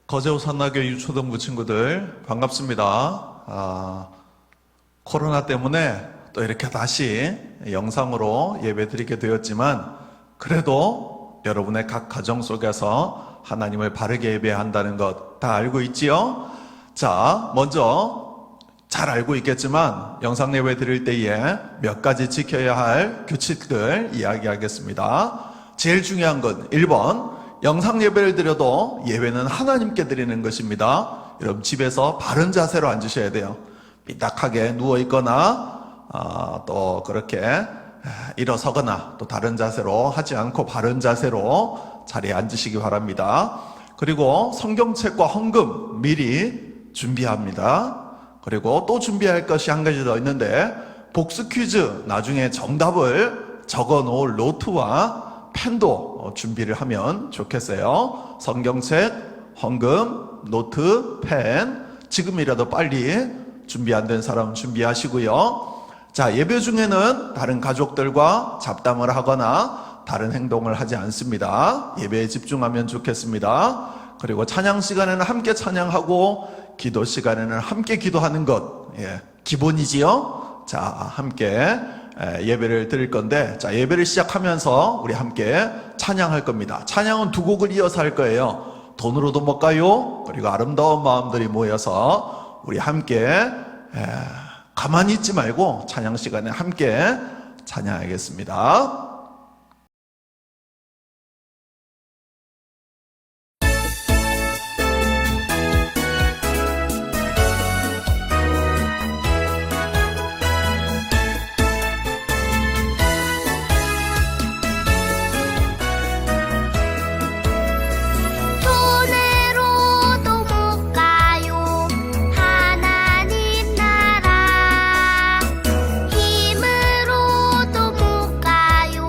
거제호 산나교 유초등부 친구들 반갑습니다. 코로나 때문에 또 이렇게 다시 영상으로 예배드리게 되었지만 그래도 여러분의 각 가정 속에서 하나님을 바르게 예배한다는 것 다 알고 있지요? 자, 먼저 잘 알고 있겠지만 영상 예배 드릴 때에 몇 가지 지켜야 할 규칙들 이야기하겠습니다. 제일 중요한 건 1번, 영상 예배를 드려도 예배는 하나님께 드리는 것입니다. 여러분 집에서 바른 자세로 앉으셔야 돼요. 삐딱하게 누워있거나 또 그렇게 일어서거나 또 다른 자세로 하지 않고 바른 자세로 자리에 앉으시기 바랍니다. 그리고 성경책과 헌금 미리 준비합니다. 그리고 또 준비할 것이 한 가지 더 있는데 복수 퀴즈 나중에 정답을 적어 놓을 노트와 펜도 준비를 하면 좋겠어요. 성경책, 헌금, 노트, 펜 지금이라도 빨리 준비 안 된 사람 준비하시고요. 자, 예배 중에는 다른 가족들과 잡담을 하거나 다른 행동을 하지 않습니다. 예배에 집중하면 좋겠습니다. 그리고 찬양 시간에는 함께 찬양하고 기도 시간에는 함께 기도하는 것, 기본이지요. 자, 함께 예배를 드릴 건데, 자, 예배를 시작하면서 우리 함께 찬양할 겁니다. 찬양은 두 곡을 이어서 할 거예요. 돈으로도 못 가요. 그리고 아름다운 마음들이 모여서 우리 함께 가만히 있지 말고 찬양 시간에 함께 찬양하겠습니다. 돈으로도 못 가요 하나님 나라 힘으로도 못 가요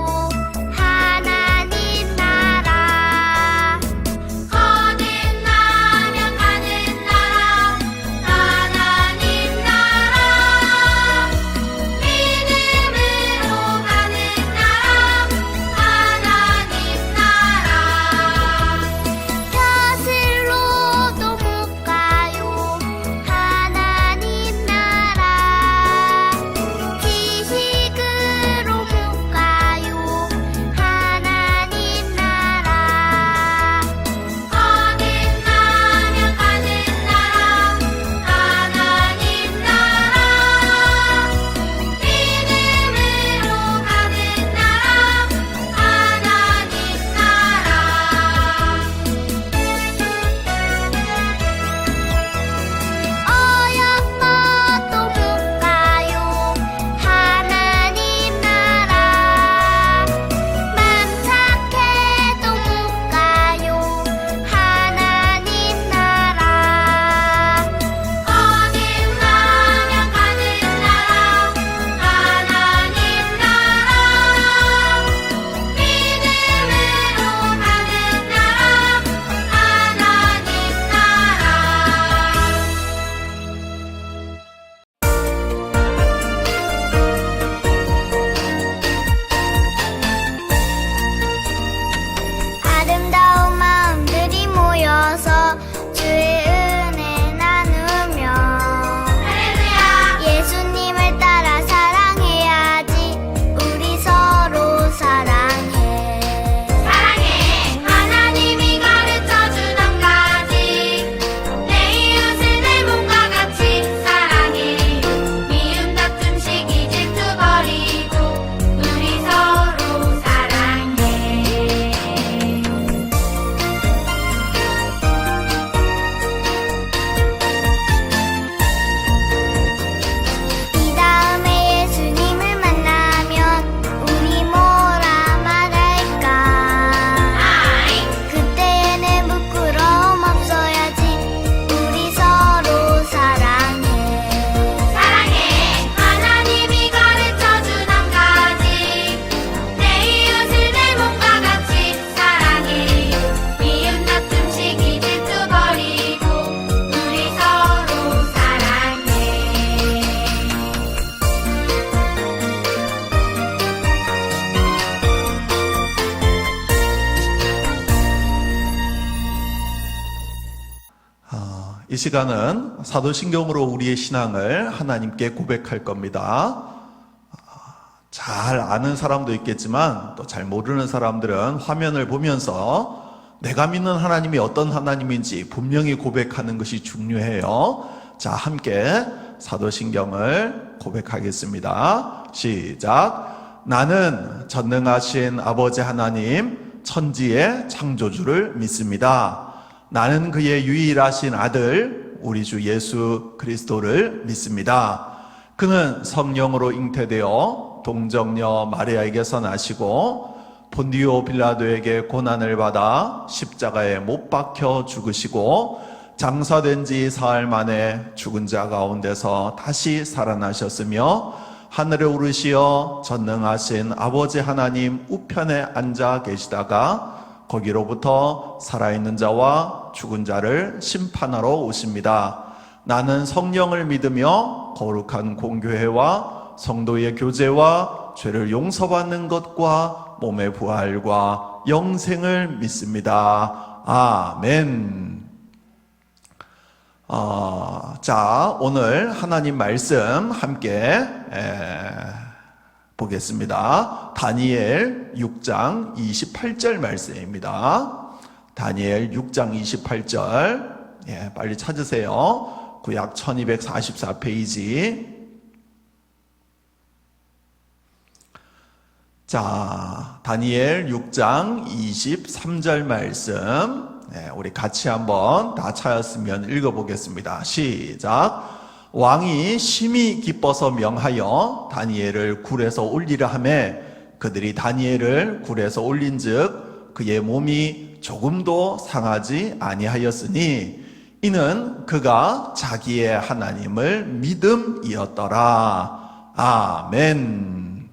이 시간은 사도신경으로 우리의 신앙을 하나님께 고백할 겁니다. 잘 아는 사람도 있겠지만 또 잘 모르는 사람들은 화면을 보면서 내가 믿는 하나님이 어떤 하나님인지 분명히 고백하는 것이 중요해요. 자, 함께 사도신경을 고백하겠습니다. 시작. 나는 전능하신 아버지 하나님 천지의 창조주를 믿습니다. 나는 그의 유일하신 아들 우리 주 예수 그리스도를 믿습니다. 그는 성령으로 잉태되어 동정녀 마리아에게서 나시고 본디오 빌라도에게 고난을 받아 십자가에 못 박혀 죽으시고 장사된 지 사흘 만에 죽은 자 가운데서 다시 살아나셨으며 하늘에 오르시어 전능하신 아버지 하나님 우편에 앉아 계시다가 거기로부터 살아있는 자와 죽은 자를 심판하러 오십니다. 나는 성령을 믿으며 거룩한 공교회와 성도의 교제와 죄를 용서받는 것과 몸의 부활과 영생을 믿습니다. 아멘. 자, 오늘 하나님 말씀 함께 보겠습니다. 다니엘 6장 28절 말씀입니다. 다니엘 6장 28절. 빨리 찾으세요. 구약 1244페이지. 자, 다니엘 6장 23절 말씀. 우리 같이 한번 다 찾았으면 읽어보겠습니다. 시작. 왕이 심히 기뻐서 명하여 다니엘을 굴에서 올리려 하매 그들이 다니엘을 굴에서 올린즉 그의 몸이 조금도 상하지 아니하였으니 이는 그가 자기의 하나님을 믿음이었더라. 아멘.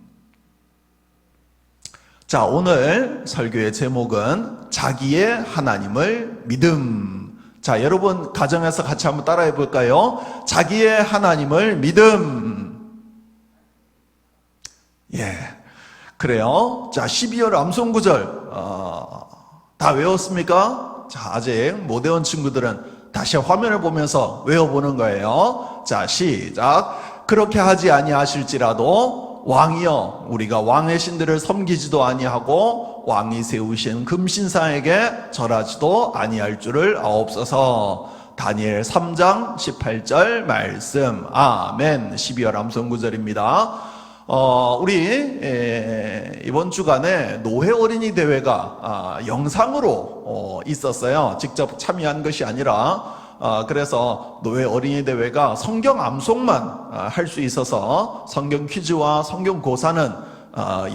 자, 오늘 설교의 제목은 자기의 하나님을 믿음. 자, 여러분 가정에서 같이 한번 따라해 볼까요? 자기의 하나님을 믿음. 그래요. 자, 12월 암송구절 다 외웠습니까? 자, 아직 못 외운 친구들은 다시 화면을 보면서 외워보는 거예요. 자, 시작. 그렇게 하지 아니하실지라도 왕이여 우리가 왕의 신들을 섬기지도 아니하고 왕이 세우신 금신상에게 절하지도 아니할 줄을 아옵소서. 다니엘 3장 18절 말씀. 아멘. 12월 암송구절입니다. 우리 이번 주간에 노회 어린이 대회가 영상으로 있었어요. 직접 참여한 것이 아니라 그래서 노회 어린이 대회가 성경 암송만 할 수 있어서 성경 퀴즈와 성경 고사는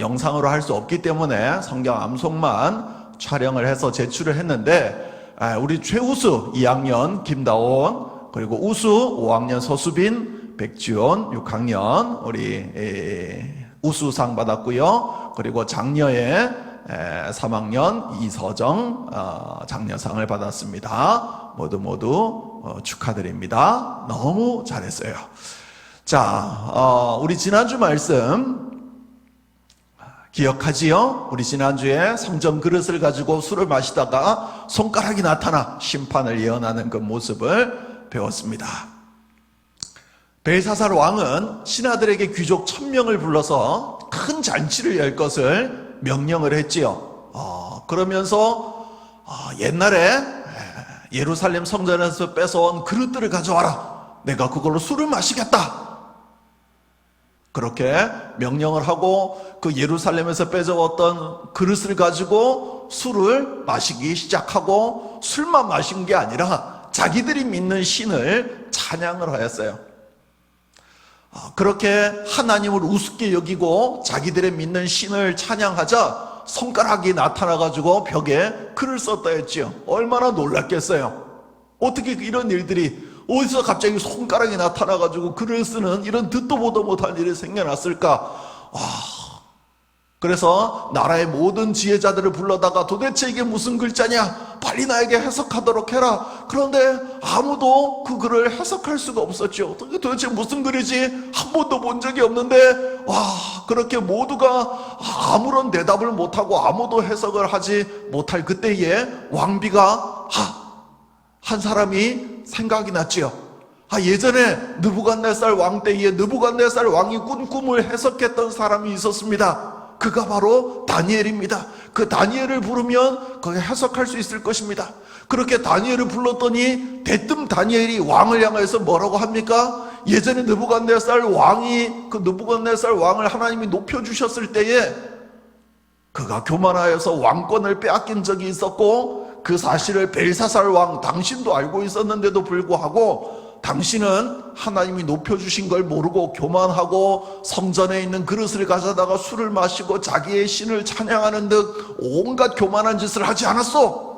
영상으로 할 수 없기 때문에 성경 암송만 촬영을 해서 제출을 했는데 우리 최우수 2학년 김다온 그리고 우수 5학년 서수빈 백지원 6학년 우리 우수상 받았고요. 그리고 장녀의 3학년 이서정 장녀상을 받았습니다. 모두 축하드립니다. 너무 잘했어요. 자, 우리 지난주 말씀 기억하지요? 우리 지난주에 성전 그릇을 가지고 술을 마시다가 손가락이 나타나 심판을 예언하는 그 모습을 배웠습니다. 벨사살 왕은 신하들에게 귀족 1000명을 불러서 큰 잔치를 열 것을 명령을 했지요. 그러면서 옛날에 예루살렘 성전에서 뺏어온 그릇들을 가져와라. 내가 그걸로 술을 마시겠다. 그렇게 명령을 하고 그 예루살렘에서 뺏어왔던 그릇을 가지고 술을 마시기 시작하고 술만 마신 게 아니라 자기들이 믿는 신을 찬양을 하였어요. 그렇게 하나님을 우습게 여기고 자기들의 믿는 신을 찬양하자 손가락이 나타나가지고 벽에 글을 썼다 했지요. 얼마나 놀랐겠어요. 어떻게 이런 일들이 어디서 갑자기 손가락이 나타나가지고 글을 쓰는 이런 듣도 보도 못한 일이 생겨났을까. 그래서 나라의 모든 지혜자들을 불러다가 도대체 이게 무슨 글자냐, 빨리 나에게 해석하도록 해라. 그런데 아무도 그 글을 해석할 수가 없었죠. 도대체 무슨 글이지? 한 번도 본 적이 없는데 그렇게 모두가 아무런 대답을 못하고 아무도 해석을 하지 못할 그때에 왕비가 한 사람이 생각이 났지요. 예전에 느부갓네살 왕 때에 느부갓네살 왕이 꾼 꿈을 해석했던 사람이 있었습니다. 그가 바로 다니엘입니다. 그 다니엘을 부르면 그게 해석할 수 있을 것입니다. 그렇게 다니엘을 불렀더니 대뜸 다니엘이 왕을 향해서 뭐라고 합니까? 예전에 느부갓네살 왕이 그 느부갓네살 왕을 하나님이 높여주셨을 때에 그가 교만하여서 왕권을 빼앗긴 적이 있었고 그 사실을 벨사살 왕 당신도 알고 있었는데도 불구하고 당신은 하나님이 높여주신 걸 모르고 교만하고 성전에 있는 그릇을 가져다가 술을 마시고 자기의 신을 찬양하는 듯 온갖 교만한 짓을 하지 않았어.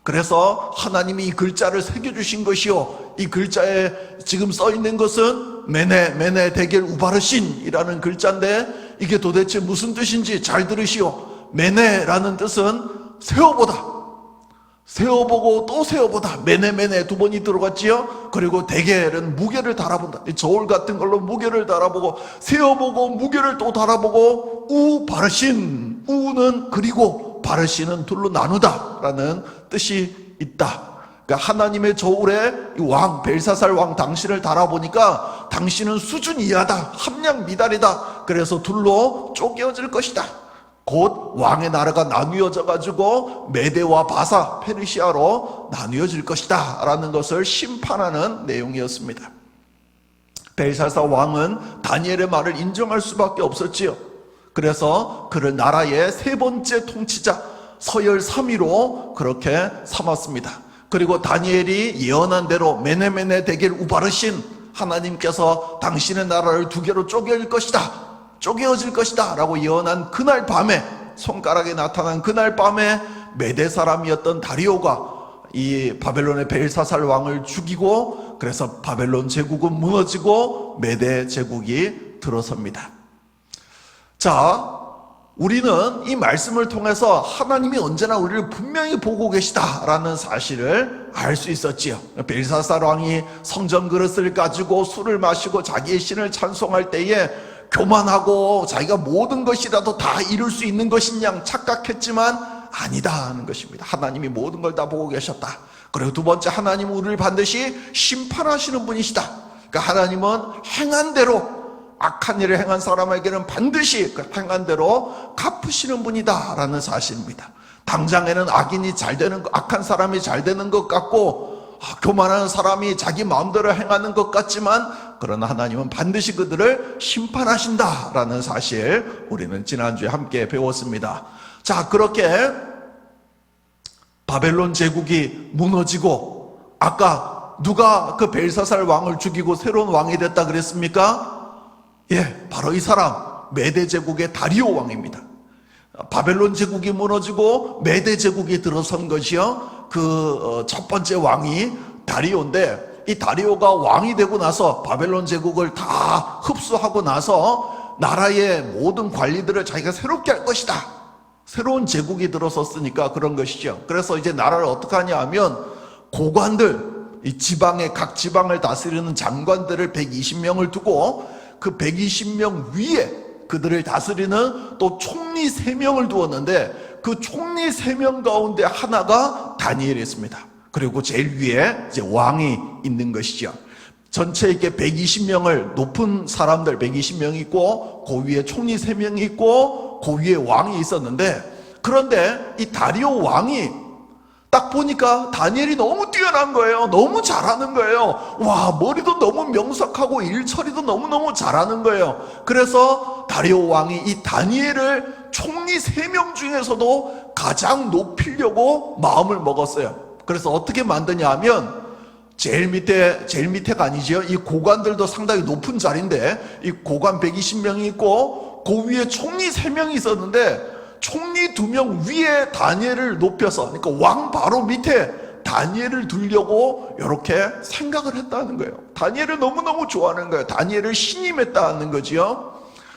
그래서 하나님이 이 글자를 새겨주신 것이요, 이 글자에 지금 써있는 것은 메네 데겔 우바르신이라는 글자인데 이게 도대체 무슨 뜻인지 잘 들으시오. 메네라는 뜻은 세어보다, 세어보고 또 세어보다, 메네 두 번이 들어갔지요. 그리고 데겔은 무게를 달아본다. 저울 같은 걸로 무게를 달아보고, 세어보고 무게를 또 달아보고, 우바르신, 우는 그리고 바르신은 둘로 나누다 라는 뜻이 있다. 그러니까 하나님의 저울에 왕 벨사살 왕 당신을 달아보니까 당신은 수준 이하다, 함량 미달이다. 그래서 둘로 쪼개어질 것이다. 곧 왕의 나라가 나누어져 가지고 메대와 바사 페르시아로 나누어질 것이다 라는 것을 심판하는 내용이었습니다. 벨사살 왕은 다니엘의 말을 인정할 수밖에 없었지요. 그래서 그를 나라의 세 번째 통치자, 서열 3위로 그렇게 삼았습니다. 그리고 다니엘이 예언한 대로 메네 데겔 우바르신, 하나님께서 당신의 나라를 두 개로 쪼개질 것이다, 쪼개어질 것이다 라고 예언한 그날 밤에, 손가락에 나타난 그날 밤에 메대 사람이었던 다리오가 이 바벨론의 벨사살 왕을 죽이고, 그래서 바벨론 제국은 무너지고 메대 제국이 들어섭니다. 자, 우리는 이 말씀을 통해서 하나님이 언제나 우리를 분명히 보고 계시다라는 사실을 알 수 있었지요. 벨사살 왕이 성전 그릇을 가지고 술을 마시고 자기의 신을 찬송할 때에 교만하고 자기가 모든 것이라도 다 이룰 수 있는 것인 양 착각했지만 아니다 하는 것입니다. 하나님이 모든 걸 다 보고 계셨다. 그리고 두 번째, 하나님은 우리를 반드시 심판하시는 분이시다. 그러니까 하나님은 행한 대로, 악한 일을 행한 사람에게는 반드시 그 행한 대로 갚으시는 분이다 라는 사실입니다. 당장에는 악인이 잘 되는, 악한 사람이 잘 되는 것 같고 교만한 사람이 자기 마음대로 행하는 것 같지만, 그러나 하나님은 반드시 그들을 심판하신다 라는 사실 우리는 지난주에 함께 배웠습니다. 자, 그렇게 바벨론 제국이 무너지고, 아까 누가 그 벨사살 왕을 죽이고 새로운 왕이 됐다 그랬습니까? 바로 이 사람, 메대 제국의 다리오 왕입니다. 바벨론 제국이 무너지고 메대 제국이 들어선 것이요, 그 첫 번째 왕이 다리오인데, 이 다리오가 왕이 되고 나서 바벨론 제국을 다 흡수하고 나서 나라의 모든 관리들을 자기가 새롭게 할 것이다. 새로운 제국이 들어섰으니까 그런 것이죠. 그래서 이제 나라를 어떻게 하냐 하면, 고관들, 이 지방의 각 지방을 다스리는 장관들을 120명을 두고 그 120명 위에 그들을 다스리는 또 총리 3명을 두었는데, 그 총리 3명 가운데 하나가 다니엘이었습니다. 그리고 제일 위에 이제 왕이 있는 것이죠. 전체 이렇게 120명을, 높은 사람들 120명이 있고, 그 위에 총리 3명이 있고, 그 위에 왕이 있었는데, 그런데 이 다리오 왕이 딱 보니까 다니엘이 너무 뛰어난 거예요. 너무 잘하는 거예요. 와, 머리도 너무 명석하고 일처리도 너무너무 잘하는 거예요. 그래서 다리오 왕이 이 다니엘을 총리 3명 중에서도 가장 높이려고 마음을 먹었어요. 그래서 어떻게 만드냐 하면, 제일 밑에가 아니죠. 이 고관들도 상당히 높은 자리인데, 이 고관 120명이 있고, 그 위에 총리 3명이 있었는데, 총리 2명 위에 다니엘을 높여서, 그러니까 왕 바로 밑에 다니엘을 두려고 이렇게 생각을 했다는 거예요. 다니엘을 너무너무 좋아하는 거예요. 다니엘을 신임했다는 거지요.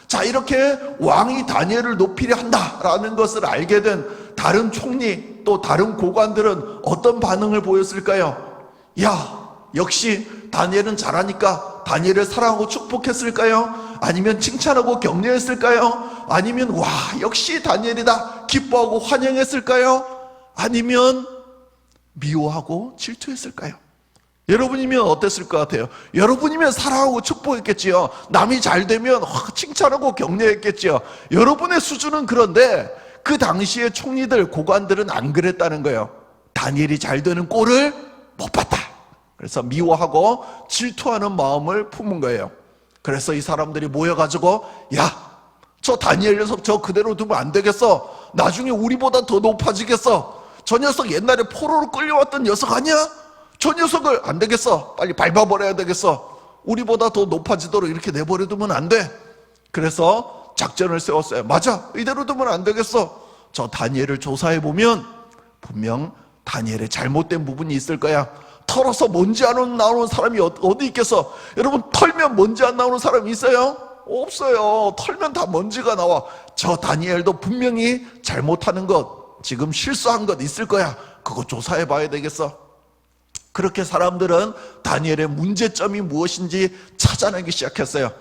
자, 이렇게 왕이 다니엘을 높이려 한다라는 것을 알게 된 다른 총리, 또 다른 고관들은 어떤 반응을 보였을까요? 야, 역시 다니엘은 잘하니까 다니엘을 사랑하고 축복했을까요? 아니면 칭찬하고 격려했을까요? 아니면 와, 역시 다니엘이다 기뻐하고 환영했을까요? 아니면 미워하고 질투했을까요? 여러분이면 어땠을 것 같아요? 여러분이면 사랑하고 축복했겠지요. 남이 잘 되면 칭찬하고 격려했겠지요. 여러분의 수준은 그런데 그 당시의 총리들, 고관들은 안 그랬다는 거예요. 다니엘이 잘 되는 꼴을 못 봤다. 그래서 미워하고 질투하는 마음을 품은 거예요. 그래서 이 사람들이 모여가지고, 야, 저 다니엘 녀석 저 그대로 두면 안 되겠어. 나중에 우리보다 더 높아지겠어. 저 녀석 옛날에 포로로 끌려왔던 녀석 아니야? 저 녀석을 안 되겠어. 빨리 밟아버려야 되겠어. 우리보다 더 높아지도록 이렇게 내버려두면 안 돼. 그래서 작전을 세웠어요. 맞아, 이대로 두면 안 되겠어. 저 다니엘을 조사해보면 분명 다니엘의 잘못된 부분이 있을 거야. 털어서 먼지 안 나오는 사람이 어디 있겠어? 여러분, 털면 먼지 안 나오는 사람이 있어요? 없어요. 털면 다 먼지가 나와. 저 다니엘도 분명히 잘못하는 것, 지금 실수한 것 있을 거야. 그거 조사해 봐야 되겠어. 그렇게 사람들은 다니엘의 문제점이 무엇인지 찾아내기 시작했어요.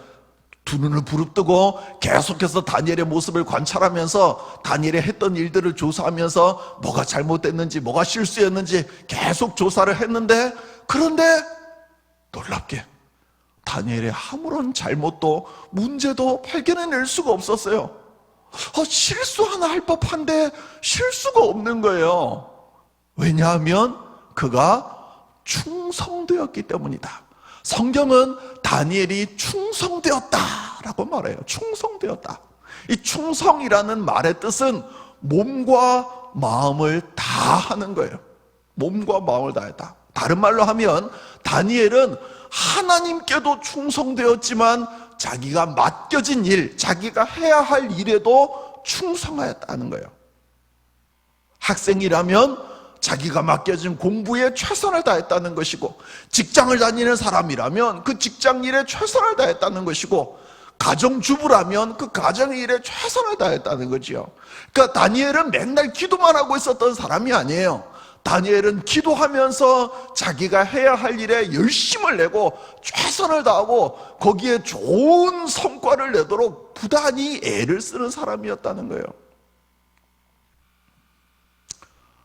두 눈을 부릅뜨고 계속해서 다니엘의 모습을 관찰하면서 다니엘이 했던 일들을 조사하면서 뭐가 잘못됐는지, 뭐가 실수였는지 계속 조사를 했는데, 그런데 놀랍게 다니엘의 아무런 잘못도 문제도 발견해낼 수가 없었어요. 실수 하나 할 법한데 실수가 없는 거예요. 왜냐하면 그가 충성되었기 때문이다. 성경은 다니엘이 충성되었다라고 말해요. 충성되었다. 이 충성이라는 말의 뜻은 몸과 마음을 다하는 거예요. 몸과 마음을 다했다. 다른 말로 하면 다니엘은 하나님께도 충성되었지만 자기가 맡겨진 일, 자기가 해야 할 일에도 충성하였다는 거예요. 학생이라면 자기가 맡겨진 공부에 최선을 다했다는 것이고, 직장을 다니는 사람이라면 그 직장 일에 최선을 다했다는 것이고, 가정주부라면 그 가정 일에 최선을 다했다는 거지요. 그러니까 다니엘은 맨날 기도만 하고 있었던 사람이 아니에요. 다니엘은 기도하면서 자기가 해야 할 일에 열심을 내고 최선을 다하고 거기에 좋은 성과를 내도록 부단히 애를 쓰는 사람이었다는 거예요.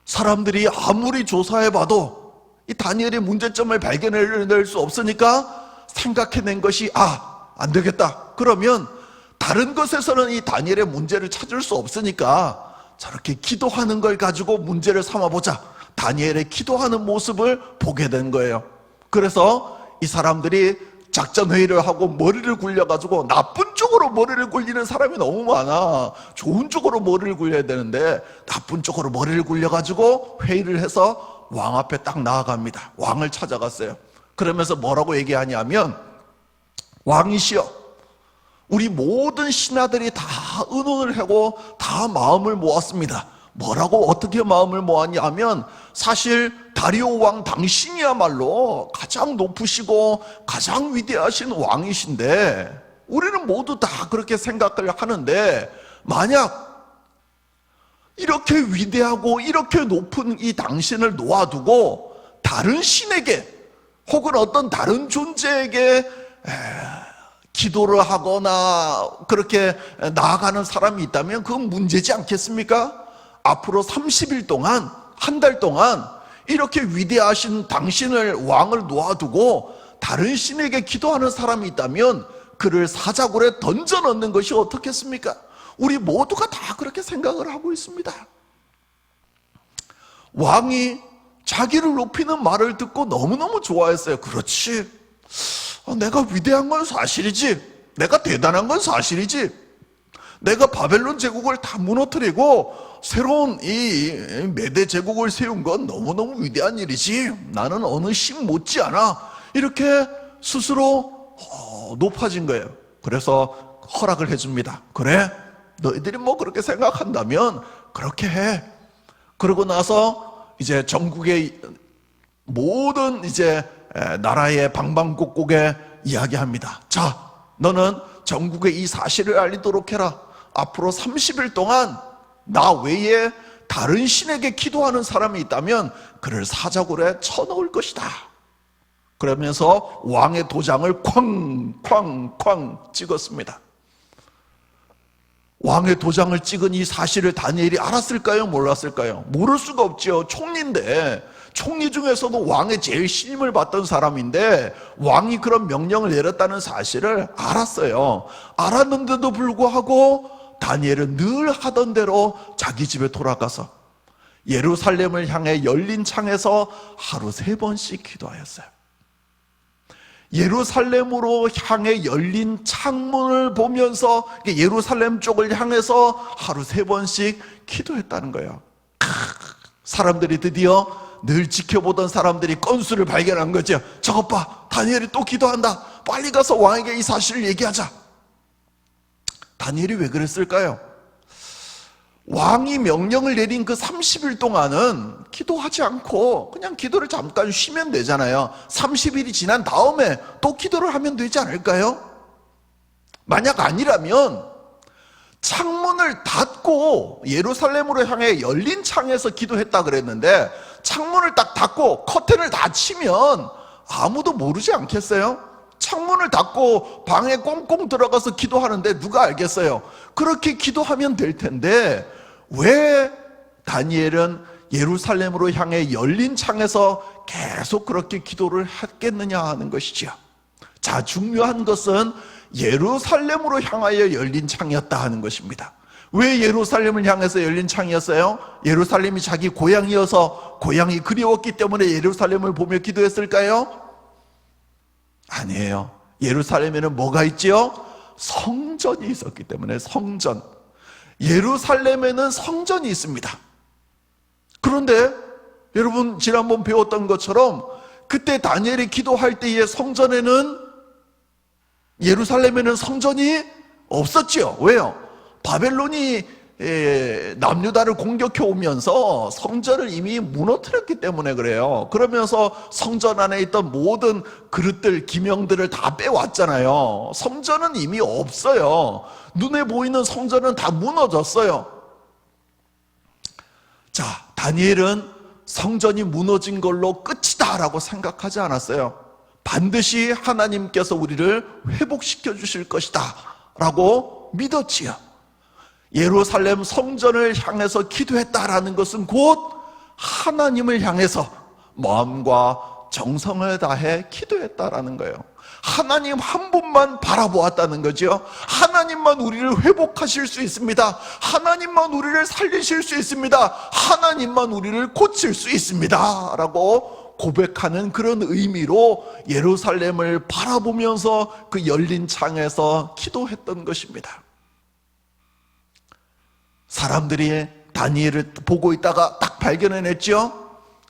사람들이 아무리 조사해봐도 이 다니엘의 문제점을 발견해낼 수 없으니까 생각해낸 것이, 안 되겠다. 그러면 다른 것에서는 이 다니엘의 문제를 찾을 수 없으니까 저렇게 기도하는 걸 가지고 문제를 삼아보자. 다니엘의 기도하는 모습을 보게 된 거예요. 그래서 이 사람들이 작전회의를 하고 머리를 굴려가지고, 나쁜 쪽으로 머리를 굴리는 사람이 너무 많아. 좋은 쪽으로 머리를 굴려야 되는데 나쁜 쪽으로 머리를 굴려가지고 회의를 해서 왕 앞에 딱 나아갑니다. 왕을 찾아갔어요. 그러면서 뭐라고 얘기하냐면, 왕이시여, 우리 모든 신하들이 다 의논을 하고 다 마음을 모았습니다. 뭐라고 어떻게 마음을 모았냐면, 사실 다리오 왕 당신이야말로 가장 높으시고 가장 위대하신 왕이신데 우리는 모두 다 그렇게 생각을 하는데, 만약 이렇게 위대하고 이렇게 높은 이 당신을 놓아두고 다른 신에게 혹은 어떤 다른 존재에게 기도를 하거나 그렇게 나아가는 사람이 있다면 그건 문제지 않겠습니까? 앞으로 30일 동안, 한 달 동안 이렇게 위대하신 당신을, 왕을 놓아두고 다른 신에게 기도하는 사람이 있다면 그를 사자굴에 던져 넣는 것이 어떻겠습니까? 우리 모두가 다 그렇게 생각을 하고 있습니다. 왕이 자기를 높이는 말을 듣고 너무너무 좋아했어요. 그렇지, 내가 위대한 건 사실이지, 내가 대단한 건 사실이지, 내가 바벨론 제국을 다 무너뜨리고 새로운 이 메대 제국을 세운 건 너무너무 위대한 일이지, 나는 어느 신 못지않아, 이렇게 스스로 높아진 거예요. 그래서 허락을 해줍니다. 그래, 너희들이 뭐 그렇게 생각한다면 그렇게 해. 그러고 나서 이제 전국의 모든 이제 나라의 방방곡곡에 이야기합니다. 자, 너는 전국에 이 사실을 알리도록 해라. 앞으로 30일 동안 나 외에 다른 신에게 기도하는 사람이 있다면 그를 사자굴에 쳐넣을 것이다. 그러면서 왕의 도장을 쾅쾅쾅 찍었습니다. 왕의 도장을 찍은 이 사실을 다니엘이 알았을까요? 몰랐을까요? 모를 수가 없죠. 총리인데 총리 중에서도 왕의 제일 신임을 받던 사람인데 왕이 그런 명령을 내렸다는 사실을 알았어요. 알았는데도 불구하고 다니엘은 늘 하던 대로 자기 집에 돌아가서 예루살렘을 향해 열린 창에서 하루 3번씩 기도하였어요. 예루살렘으로 향해 열린 창문을 보면서 예루살렘 쪽을 향해서 하루 3번씩 기도했다는 거예요. 사람들이 드디어 늘 지켜보던 사람들이 건수를 발견한 거죠. 저것 봐, 다니엘이 또 기도한다. 빨리 가서 왕에게 이 사실을 얘기하자. 다니엘이 왜 그랬을까요? 왕이 명령을 내린 그 30일 동안은 기도하지 않고 그냥 기도를 잠깐 쉬면 되잖아요. 30일이 지난 다음에 또 기도를 하면 되지 않을까요? 만약 아니라면 창문을 닫고 예루살렘으로 향해 열린 창에서 기도했다 그랬는데 창문을 딱 닫고 커튼을 닫히면 아무도 모르지 않겠어요? 창문을 닫고 방에 꽁꽁 들어가서 기도하는데 누가 알겠어요? 그렇게 기도하면 될 텐데 왜 다니엘은 예루살렘으로 향해 열린 창에서 계속 그렇게 기도를 했겠느냐 하는 것이죠. 자, 중요한 것은 예루살렘으로 향하여 열린 창이었다 하는 것입니다. 왜 예루살렘을 향해서 열린 창이었어요? 예루살렘이 자기 고향이어서 고향이 그리웠기 때문에 예루살렘을 보며 기도했을까요? 아니에요. 예루살렘에는 뭐가 있지요? 성전이 있었기 때문에 성전. 예루살렘에는 성전이 있습니다. 그런데 여러분 지난번 배웠던 것처럼 그때 다니엘이 기도할 때의 성전에는 예루살렘에는 성전이 없었지요. 왜요? 바벨론이 남유다를 공격해 오면서 성전을 이미 무너뜨렸기 때문에 그래요. 그러면서 성전 안에 있던 모든 그릇들, 기명들을 다 빼왔잖아요. 성전은 이미 없어요. 눈에 보이는 성전은 다 무너졌어요. 자, 다니엘은 성전이 무너진 걸로 끝이다 라고 생각하지 않았어요. 반드시 하나님께서 우리를 회복시켜 주실 것이다 라고 믿었지요. 예루살렘 성전을 향해서 기도했다라는 것은 곧 하나님을 향해서 마음과 정성을 다해 기도했다라는 거예요. 하나님 한 분만 바라보았다는 거죠. 하나님만 우리를 회복하실 수 있습니다. 하나님만 우리를 살리실 수 있습니다. 하나님만 우리를 고칠 수 있습니다 라고 고백하는 그런 의미로 예루살렘을 바라보면서 그 열린 창에서 기도했던 것입니다. 사람들이 다니엘을 보고 있다가 딱 발견해냈죠.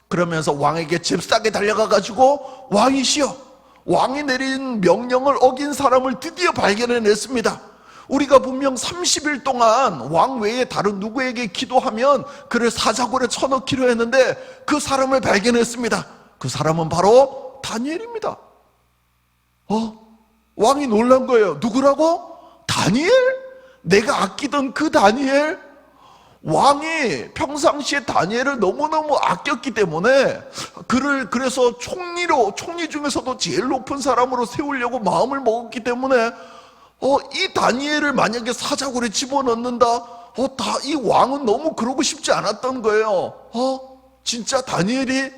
그러면서 왕에게 잽싸게 달려가가지고 왕이시여, 왕이 내린 명령을 어긴 사람을 드디어 발견해냈습니다. 우리가 분명 30일 동안 왕 외에 다른 누구에게 기도하면 그를 사자굴에 쳐넣기로 했는데 그 사람을 발견했습니다. 그 사람은 바로 다니엘입니다. 왕이 놀란 거예요. 누구라고? 다니엘? 내가 아끼던 그 다니엘? 왕이 평상시에 다니엘을 너무너무 아꼈기 때문에 그를 그래서 총리 중에서도 제일 높은 사람으로 세우려고 마음을 먹었기 때문에 이 다니엘을 만약에 사자굴에 집어넣는다? 이 왕은 너무 그러고 싶지 않았던 거예요. 진짜 다니엘이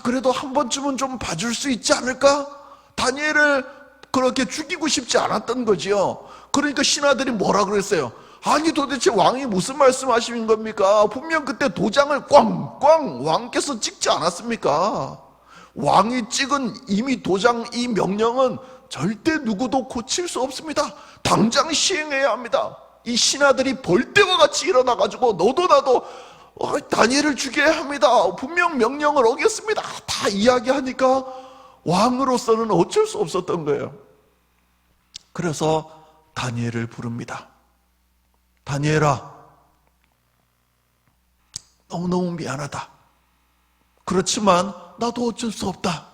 그래도 한 번쯤은 좀 봐줄 수 있지 않을까? 다니엘을 그렇게 죽이고 싶지 않았던 거지요. 그러니까 신하들이 뭐라 그랬어요? 아니 도대체 왕이 무슨 말씀하시는 겁니까? 분명 그때 도장을 꽝꽝 왕께서 찍지 않았습니까? 왕이 찍은 이미 도장 이 명령은 절대 누구도 고칠 수 없습니다. 당장 시행해야 합니다. 이 신하들이 벌떼와 같이 일어나가지고 너도 나도 다니엘을 죽여야 합니다. 분명 명령을 어겼습니다. 다 이야기하니까 왕으로서는 어쩔 수 없었던 거예요. 그래서 다니엘을 부릅니다. 다니엘아, 너무너무 미안하다. 그렇지만 나도 어쩔 수 없다.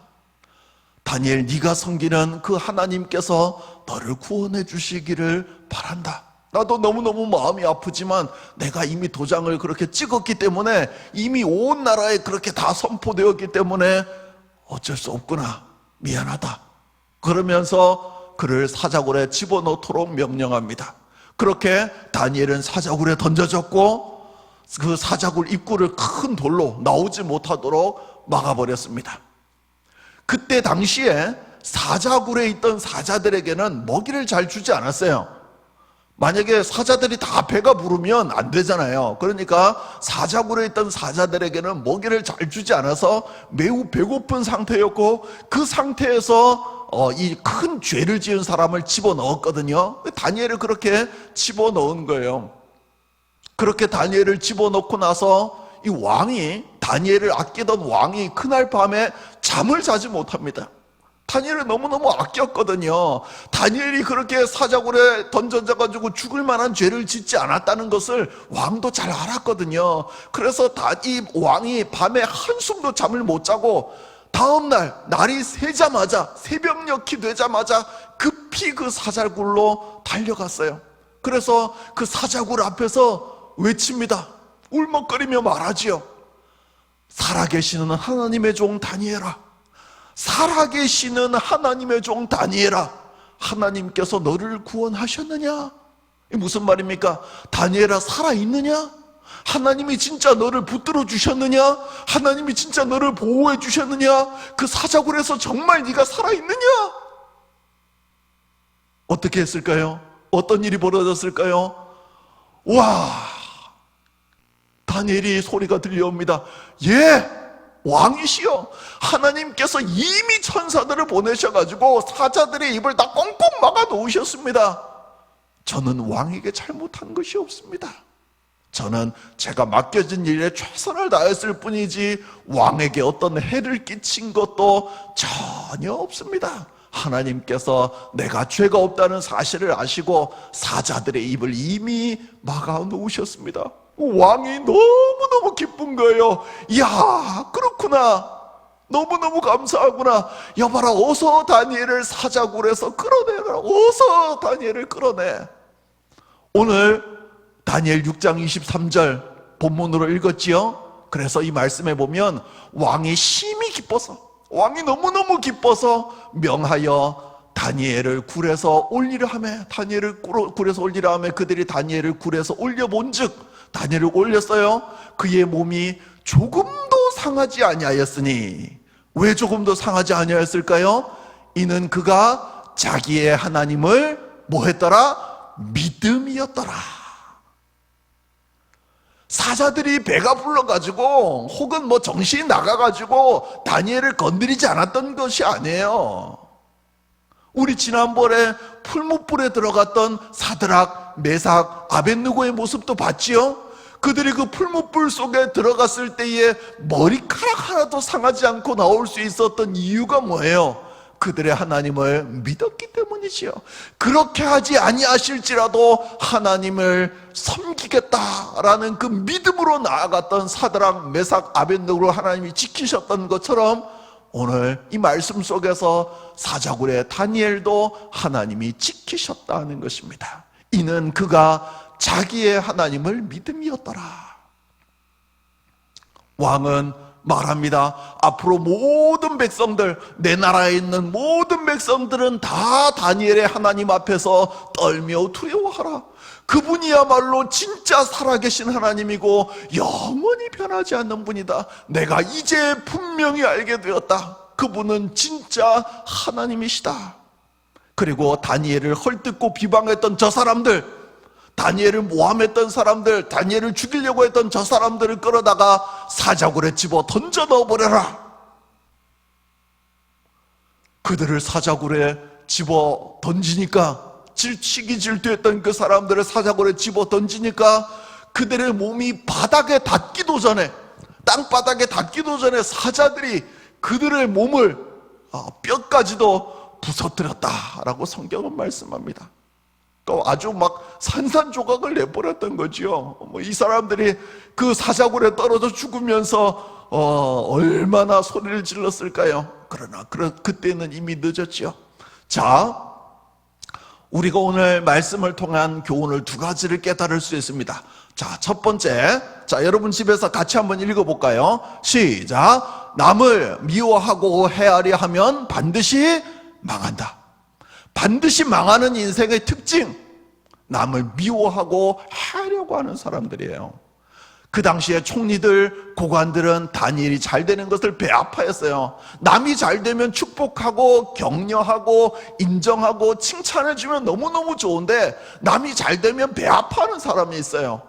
다니엘, 네가 섬기는 그 하나님께서 너를 구원해 주시기를 바란다. 나도 너무너무 마음이 아프지만 내가 이미 도장을 그렇게 찍었기 때문에 이미 온 나라에 그렇게 다 선포되었기 때문에 어쩔 수 없구나. 미안하다. 그러면서 그를 사자굴에 집어넣도록 명령합니다. 그렇게 다니엘은 사자굴에 던져졌고 그 사자굴 입구를 큰 돌로 나오지 못하도록 막아버렸습니다. 그때 당시에 사자굴에 있던 사자들에게는 먹이를 잘 주지 않았어요. 만약에 사자들이 다 배가 부르면 안 되잖아요. 그러니까 사자굴에 있던 사자들에게는 먹이를 잘 주지 않아서 매우 배고픈 상태였고, 그 상태에서 이 큰 죄를 지은 사람을 집어넣었거든요. 다니엘을 그렇게 집어넣은 거예요. 그렇게 다니엘을 집어넣고 나서 이 왕이, 다니엘을 아끼던 왕이 그날 밤에 잠을 자지 못합니다. 다니엘을 너무너무 아꼈거든요. 다니엘이 그렇게 사자굴에 던져져가지고 죽을 만한 죄를 짓지 않았다는 것을 왕도 잘 알았거든요. 그래서 이 왕이 밤에 한숨도 잠을 못 자고 다음날 날이 새자마자, 새벽녘이 되자마자 급히 그 사자굴로 달려갔어요. 그래서 그 사자굴 앞에서 외칩니다. 울먹거리며 말하지요. 살아계시는 하나님의 종 다니엘아, 살아계시는 하나님의 종 다니엘아, 하나님께서 너를 구원하셨느냐? 이게 무슨 말입니까? 다니엘아, 살아있느냐? 하나님이 진짜 너를 붙들어 주셨느냐? 하나님이 진짜 너를 보호해 주셨느냐? 그 사자굴에서 정말 네가 살아있느냐? 어떻게 했을까요? 어떤 일이 벌어졌을까요? 와, 다니엘이 소리가 들려옵니다. 예, 왕이시여, 하나님께서 이미 천사들을 보내셔가지고 사자들의 입을 다 꽁꽁 막아 놓으셨습니다. 저는 왕에게 잘못한 것이 없습니다. 저는 제가 맡겨진 일에 최선을 다했을 뿐이지 왕에게 어떤 해를 끼친 것도 전혀 없습니다. 하나님께서 내가 죄가 없다는 사실을 아시고 사자들의 입을 이미 막아 놓으셨습니다. 왕이 너무너무 기쁜 거예요. 이야, 그렇구나, 너무너무 감사하구나. 여봐라, 어서 다니엘을 사자굴에서 끌어내라. 어서 다니엘을 끌어내. 오늘 다니엘 6장 23절 본문으로 읽었지요. 그래서 이 말씀에 보면 왕이 심히 기뻐서, 왕이 너무너무 기뻐서 명하여 다니엘을 굴에서 올리려 하며, 다니엘을 굴에서 올리려 하며 그들이 다니엘을 굴에서 올려본즉, 다니엘을 올렸어요. 그의 몸이 조금도 상하지 아니하였으니. 왜 조금도 상하지 아니하였을까요? 이는 그가 자기의 하나님을 뭐 했더라? 믿음이었더라. 사자들이 배가 불러가지고 혹은 뭐 정신이 나가가지고 다니엘을 건드리지 않았던 것이 아니에요. 우리 지난번에 풀무불에 들어갔던 사드락, 메삭, 아벳느고의 모습도 봤지요? 그들이 그 풀무불 속에 들어갔을 때에 머리카락 하나도 상하지 않고 나올 수 있었던 이유가 뭐예요? 그들의 하나님을 믿었기 때문이지요. 그렇게 하지 아니하실지라도 하나님을 섬기겠다라는 그 믿음으로 나아갔던 사드락, 메삭, 아벳느고를 하나님이 지키셨던 것처럼 오늘 이 말씀 속에서 사자굴의 다니엘도 하나님이 지키셨다는 것입니다. 이는 그가 자기의 하나님을 믿음이었더라. 왕은 말합니다. 앞으로 모든 백성들, 내 나라에 있는 모든 백성들은 다 다니엘의 하나님 앞에서 떨며 두려워하라. 그분이야말로 진짜 살아계신 하나님이고 영원히 변하지 않는 분이다. 내가 이제 분명히 알게 되었다. 그분은 진짜 하나님이시다. 그리고 다니엘을 헐뜯고 비방했던 저 사람들, 다니엘을 모함했던 사람들, 다니엘을 죽이려고 했던 저 사람들을 끌어다가 사자굴에 집어 던져 넣어버려라. 그들을 사자굴에 집어 던지니까, 시기 질투했던 그 사람들을 사자굴에 집어 던지니까 그들의 몸이 바닥에 닿기도 전에, 땅바닥에 닿기도 전에 사자들이 그들의 몸을 뼈까지도 부서뜨렸다라고 성경은 말씀합니다. 아주 막 산산조각을 내버렸던 거죠. 이 사람들이 그 사자굴에 떨어져 죽으면서 얼마나 소리를 질렀을까요? 그러나 그때는 이미 늦었죠. 자, 우리가 오늘 말씀을 통한 교훈을 두 가지를 깨달을 수 있습니다. 자, 첫 번째, 자, 여러분 집에서 같이 한번 읽어볼까요? 시작. 남을 미워하고 헤아려 하면 반드시 망한다. 반드시 망하는 인생의 특징, 남을 미워하고 하려고 하는 사람들이에요. 그 당시에 총리들, 고관들은 다니엘이 잘 되는 것을 배아파했어요. 남이 잘 되면 축복하고 격려하고 인정하고 칭찬해주면 너무너무 좋은데 남이 잘 되면 배아파하는 사람이 있어요.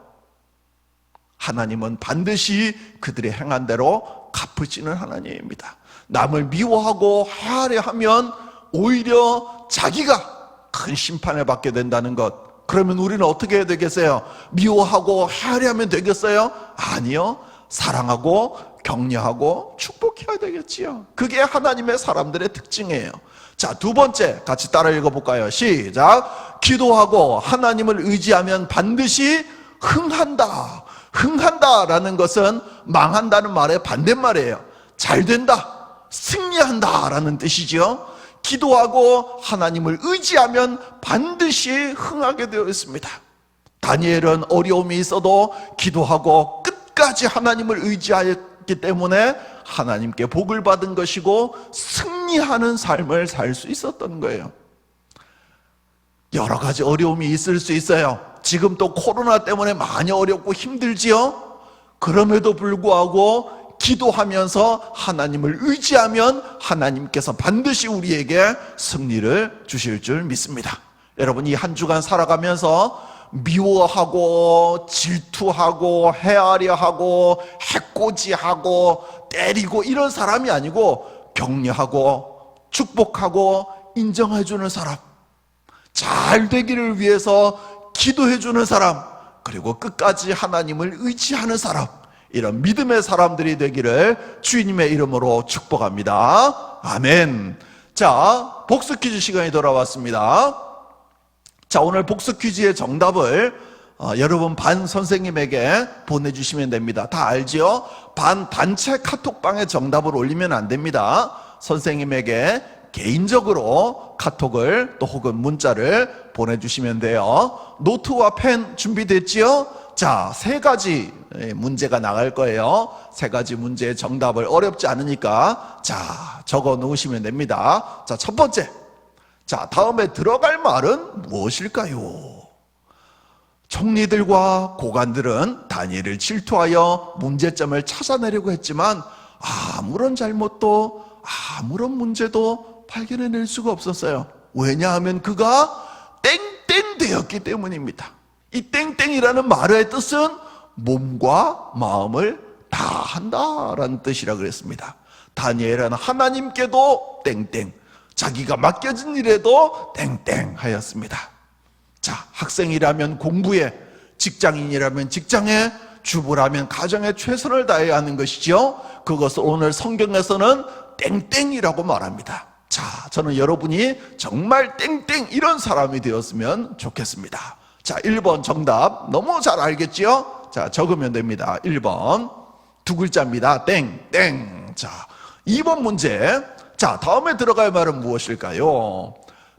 하나님은 반드시 그들의 행한 대로 갚으시는 하나님입니다. 남을 미워하고 하려 하면 오히려 자기가 큰 심판을 받게 된다는 것. 그러면 우리는 어떻게 해야 되겠어요? 미워하고 하려 하면 되겠어요? 아니요. 사랑하고 격려하고 축복해야 되겠지요. 그게 하나님의 사람들의 특징이에요. 자, 두 번째 같이 따라 읽어볼까요? 시작. 기도하고 하나님을 의지하면 반드시 흥한다. 흥한다라는 것은 망한다는 말의 반대말이에요. 잘 된다, 승리한다라는 뜻이죠. 기도하고 하나님을 의지하면 반드시 흥하게 되어 있습니다. 다니엘은 어려움이 있어도 기도하고 끝까지 하나님을 의지하였기 때문에 하나님께 복을 받은 것이고 승리하는 삶을 살 수 있었던 거예요. 여러 가지 어려움이 있을 수 있어요. 지금 또 코로나 때문에 많이 어렵고 힘들지요? 그럼에도 불구하고 기도하면서 하나님을 의지하면 하나님께서 반드시 우리에게 승리를 주실 줄 믿습니다. 여러분, 이 한 주간 살아가면서 미워하고 질투하고 헤아려 하고 해코지하고 때리고 이런 사람이 아니고 격려하고 축복하고 인정해주는 사람, 잘 되기를 위해서 기도해주는 사람, 그리고 끝까지 하나님을 의지하는 사람, 이런 믿음의 사람들이 되기를 주님의 이름으로 축복합니다. 아멘. 자, 복수 퀴즈 시간이 돌아왔습니다. 자, 오늘 복수 퀴즈의 정답을 여러분 반 선생님에게 보내주시면 됩니다. 다 알지요? 반 단체 카톡방에 정답을 올리면 안 됩니다. 선생님에게 개인적으로 카톡을 또 혹은 문자를 보내주시면 돼요. 노트와 펜 준비됐지요? 자, 세 가지 문제가 나갈 거예요. 세 가지 문제의 정답을 어렵지 않으니까 자, 적어 놓으시면 됩니다. 자, 첫 번째. 자, 다음에 들어갈 말은 무엇일까요? 총리들과 고관들은 다니엘을 질투하여 문제점을 찾아내려고 했지만 아무런 잘못도 아무런 문제도 발견해낼 수가 없었어요. 왜냐하면 그가 땡땡 되었기 때문입니다. 이 땡땡이라는 말의 뜻은 몸과 마음을 다 한다라는 뜻이라 그랬습니다. 다니엘은 하나님께도 땡땡, 자기가 맡겨진 일에도 땡땡 하였습니다. 자, 학생이라면 공부에, 직장인이라면 직장에, 주부라면 가정에 최선을 다해야 하는 것이죠. 그것을 오늘 성경에서는 땡땡이라고 말합니다. 자, 저는 여러분이 정말 땡땡 이런 사람이 되었으면 좋겠습니다. 자, 1번 정답 너무 잘 알겠죠? 자, 적으면 됩니다. 1번 두 글자입니다. 땡땡. 자, 2번 문제. 자, 다음에 들어갈 말은 무엇일까요?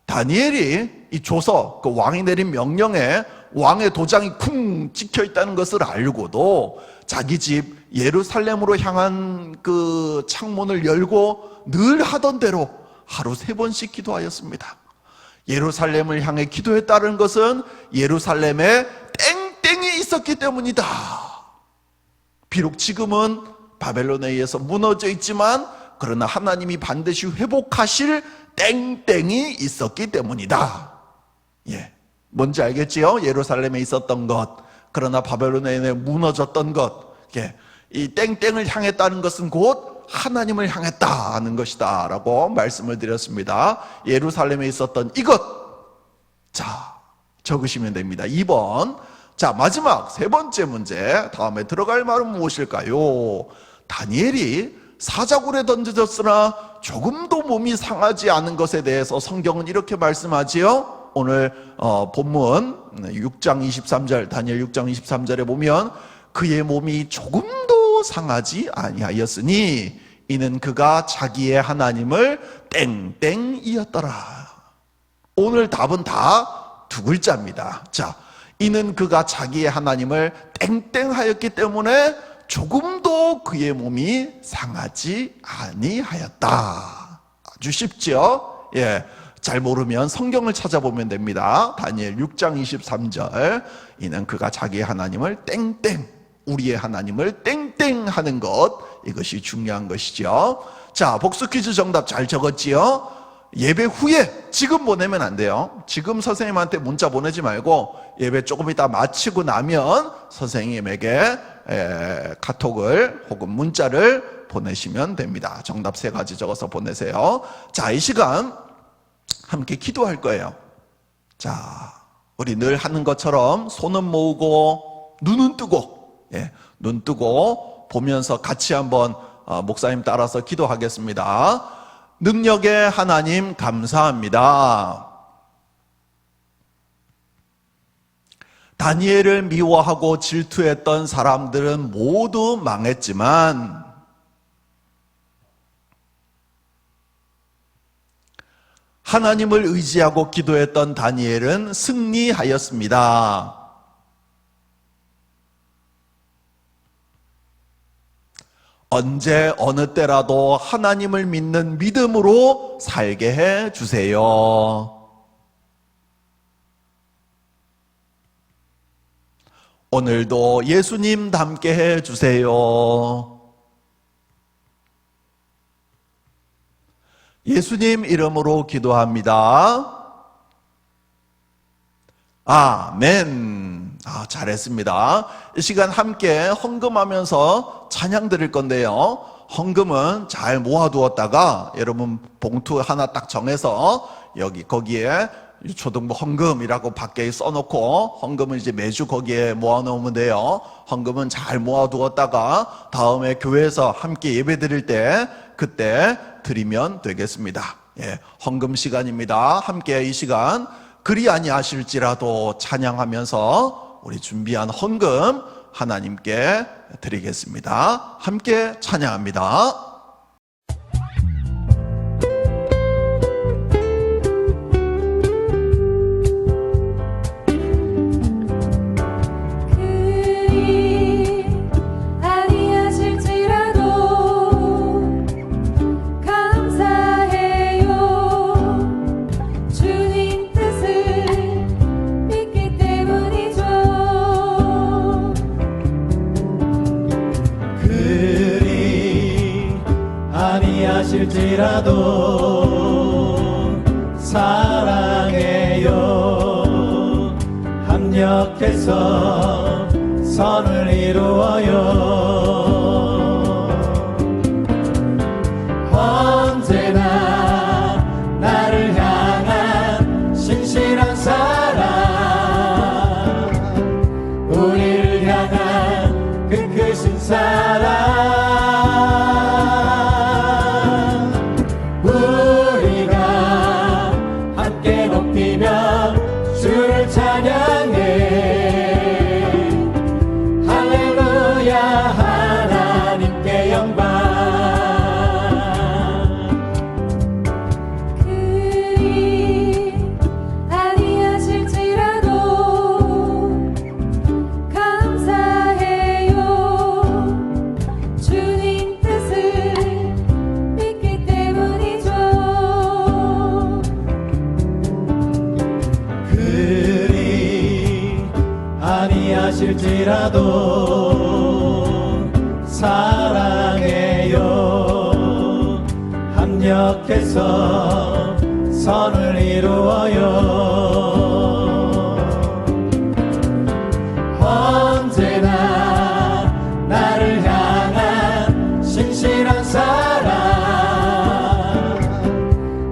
다니엘이 이 조서, 그 왕이 내린 명령에 왕의 도장이 쿵 찍혀 있다는 것을 알고도 자기 집 예루살렘으로 향한 그 창문을 열고 늘 하던 대로 하루 3번씩 기도하였습니다. 예루살렘을 향해 기도했다는 것은 예루살렘에 땡땡이 있었기 때문이다. 비록 지금은 바벨론에 의해서 무너져 있지만 그러나 하나님이 반드시 회복하실 땡땡이 있었기 때문이다. 예, 뭔지 알겠지요? 예루살렘에 있었던 것, 그러나 바벨론에 의해 무너졌던 것. 예, 이 땡땡을 향했다는 것은 곧 하나님을 향했다는 것이다 라고 말씀을 드렸습니다. 예루살렘에 있었던 이것. 자, 적으시면 됩니다. 2번. 자, 마지막 세 번째 문제. 다음에 들어갈 말은 무엇일까요? 다니엘이 사자굴에 던져졌으나 조금도 몸이 상하지 않은 것에 대해서 성경은 이렇게 말씀하지요. 오늘 본문 6장 23절, 다니엘 6장 23절에 보면 그의 몸이 조금도 상하지 아니하였으니 이는 그가 자기의 하나님을 땡땡이었더라. 오늘 답은 다 두 글자입니다. 자, 이는 그가 자기의 하나님을 땡땡하였기 때문에 조금도 그의 몸이 상하지 아니하였다. 아주 쉽죠? 예, 잘 모르면 성경을 찾아보면 됩니다. 다니엘 6장 23절. 이는 그가 자기의 하나님을 땡땡. 우리의 하나님을 땡땡 하는 것, 이것이 중요한 것이죠. 자, 복수 퀴즈 정답 잘 적었지요? 예배 후에 지금 보내면 안 돼요. 지금 선생님한테 문자 보내지 말고 예배 조금 이따 마치고 나면 선생님에게 카톡을 혹은 문자를 보내시면 됩니다. 정답 3가지 적어서 보내세요. 자, 이 시간 함께 기도할 거예요. 자, 우리 늘 하는 것처럼 손은 모으고 눈은 뜨고, 눈 뜨고 보면서 같이 한번 목사님 따라서 기도하겠습니다. 능력의 하나님 감사합니다. 다니엘을 미워하고 질투했던 사람들은 모두 망했지만 하나님을 의지하고 기도했던 다니엘은 승리하였습니다. 언제 어느 때라도 하나님을 믿는 믿음으로 살게 해 주세요. 오늘도 예수님 닮게 해 주세요. 예수님 이름으로 기도합니다. 아멘. 잘했습니다. 이 시간 함께 헌금하면서 찬양 드릴 건데요. 헌금은 잘 모아두었다가 여러분 봉투 하나 딱 정해서 거기에 초등부 헌금이라고 밖에 써놓고 헌금은 이제 매주 거기에 모아놓으면 돼요. 헌금은 잘 모아두었다가 다음에 교회에서 함께 예배 드릴 때 그때 드리면 되겠습니다. 헌금 시간입니다. 함께 이 시간 그리 아니하실지라도 찬양하면서 우리 준비한 헌금 하나님께 드리겠습니다. 함께 찬양합니다. 실지라도 사랑해요. 합력해서 선을 이루어요. 언제나 나를 향한 신실한 사랑, 우리를 향한 그 크신 사랑, 주를 찬양해. 할렐루야. 하나님께 영광. 그리 아니하실지라도 감사해요. 주님 뜻을 믿기 때문이죠. 아니하실지라도 사랑해요. 합력해서 선을 이루어요. 언제나 나를 향한 신실한 사랑,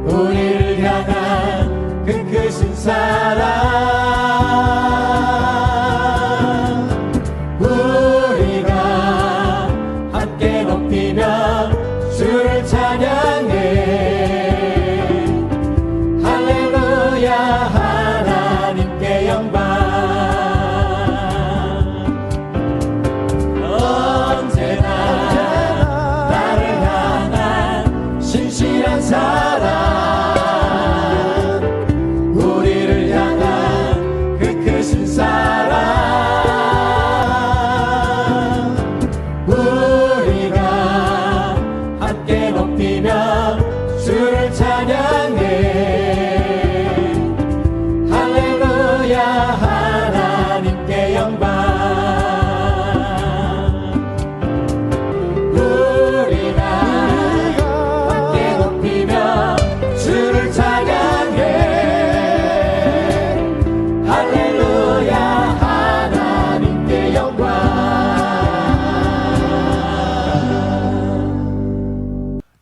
우리를 향한 그 크신 사랑, 주를 찬양해. 할렐루야. 하나님께 영광. 언제나 나를 향한 신실한 사랑, 우리를 향한 그 크신 사랑,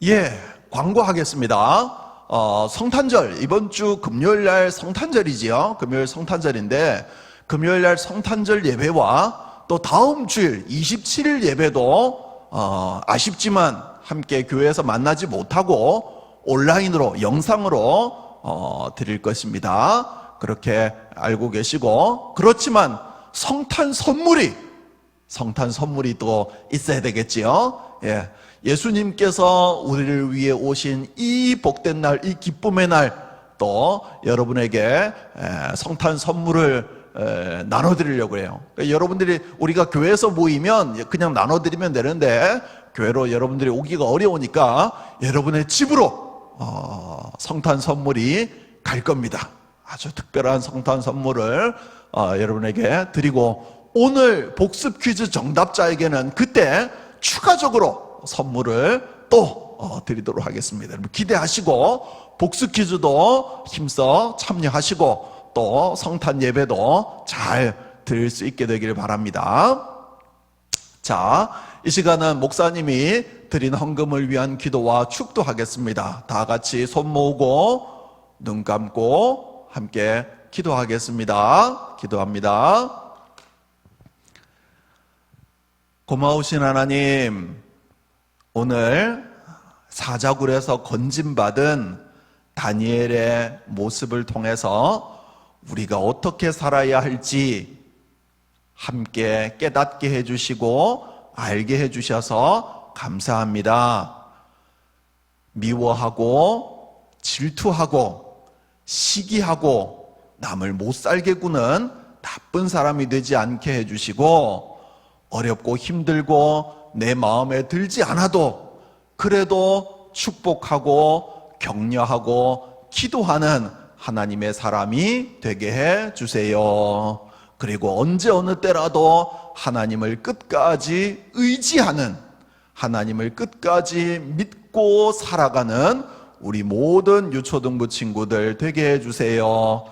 예, 광고하겠습니다. 성탄절, 이번 주 금요일 날 성탄절이지요. 금요일 성탄절인데, 금요일 날 성탄절 예배와 또 다음 주일 27일 예배도 아쉽지만 함께 교회에서 만나지 못하고 온라인으로, 영상으로 드릴 것입니다. 그렇게 알고 계시고, 그렇지만 성탄 선물이 또 있어야 되겠지요. 예. 예수님께서 우리를 위해 오신 이 복된 날, 이 기쁨의 날, 또 여러분에게 성탄 선물을 나눠드리려고 해요. 그러니까 여러분들이, 우리가 교회에서 모이면 그냥 나눠드리면 되는데, 교회로 여러분들이 오기가 어려우니까 여러분의 집으로 성탄 선물이 갈 겁니다. 아주 특별한 성탄 선물을 여러분에게 드리고, 오늘 복습 퀴즈 정답자에게는 그때 추가적으로 선물을 또 드리도록 하겠습니다. 여러분 기대하시고, 복습 퀴즈도 힘써 참여하시고, 또 성탄 예배도 잘 드릴 수 있게 되기를 바랍니다. 자, 이 시간은 목사님이 드린 헌금을 위한 기도와 축도하겠습니다. 다 같이 손 모으고 눈 감고 함께 기도하겠습니다. 기도합니다. 고마우신 하나님, 오늘 사자굴에서 건진받은 다니엘의 모습을 통해서 우리가 어떻게 살아야 할지 함께 깨닫게 해주시고 알게 해주셔서 감사합니다. 미워하고 질투하고 시기하고 남을 못 살게 구는 나쁜 사람이 되지 않게 해주시고, 어렵고 힘들고 내 마음에 들지 않아도 그래도 축복하고 격려하고 기도하는 하나님의 사람이 되게 해 주세요. 그리고 언제 어느 때라도 하나님을 끝까지 의지하는, 하나님을 끝까지 믿고 살아가는 우리 모든 유초등부 친구들 되게 해 주세요.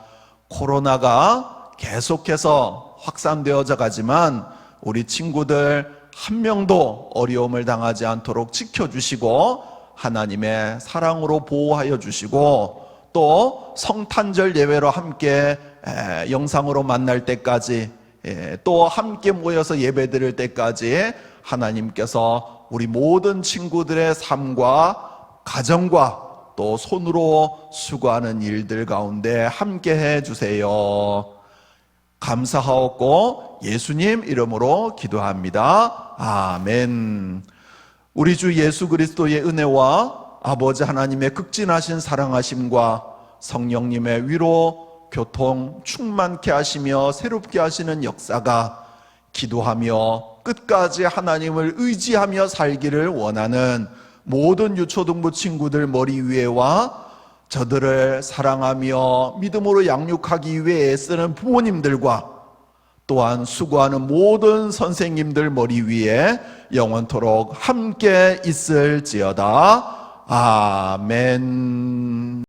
코로나가 계속해서 확산되어져 가지만 우리 친구들 한 명도 어려움을 당하지 않도록 지켜주시고 하나님의 사랑으로 보호하여 주시고, 또 성탄절 예배로 함께 영상으로 만날 때까지, 또 함께 모여서 예배 드릴 때까지 하나님께서 우리 모든 친구들의 삶과 가정과 또 손으로 수고하는 일들 가운데 함께 해 주세요. 감사하옵고 예수님 이름으로 기도합니다. 아멘. 우리 주 예수 그리스도의 은혜와 아버지 하나님의 극진하신 사랑하심과 성령님의 위로, 교통 충만케 하시며 새롭게 하시는 역사가 기도하며 끝까지 하나님을 의지하며 살기를 원하는 모든 유초등부 친구들 머리 위에와 저들을 사랑하며 믿음으로 양육하기 위해 애쓰는 부모님들과 또한 수고하는 모든 선생님들 머리 위에 영원토록 함께 있을지어다. 아멘.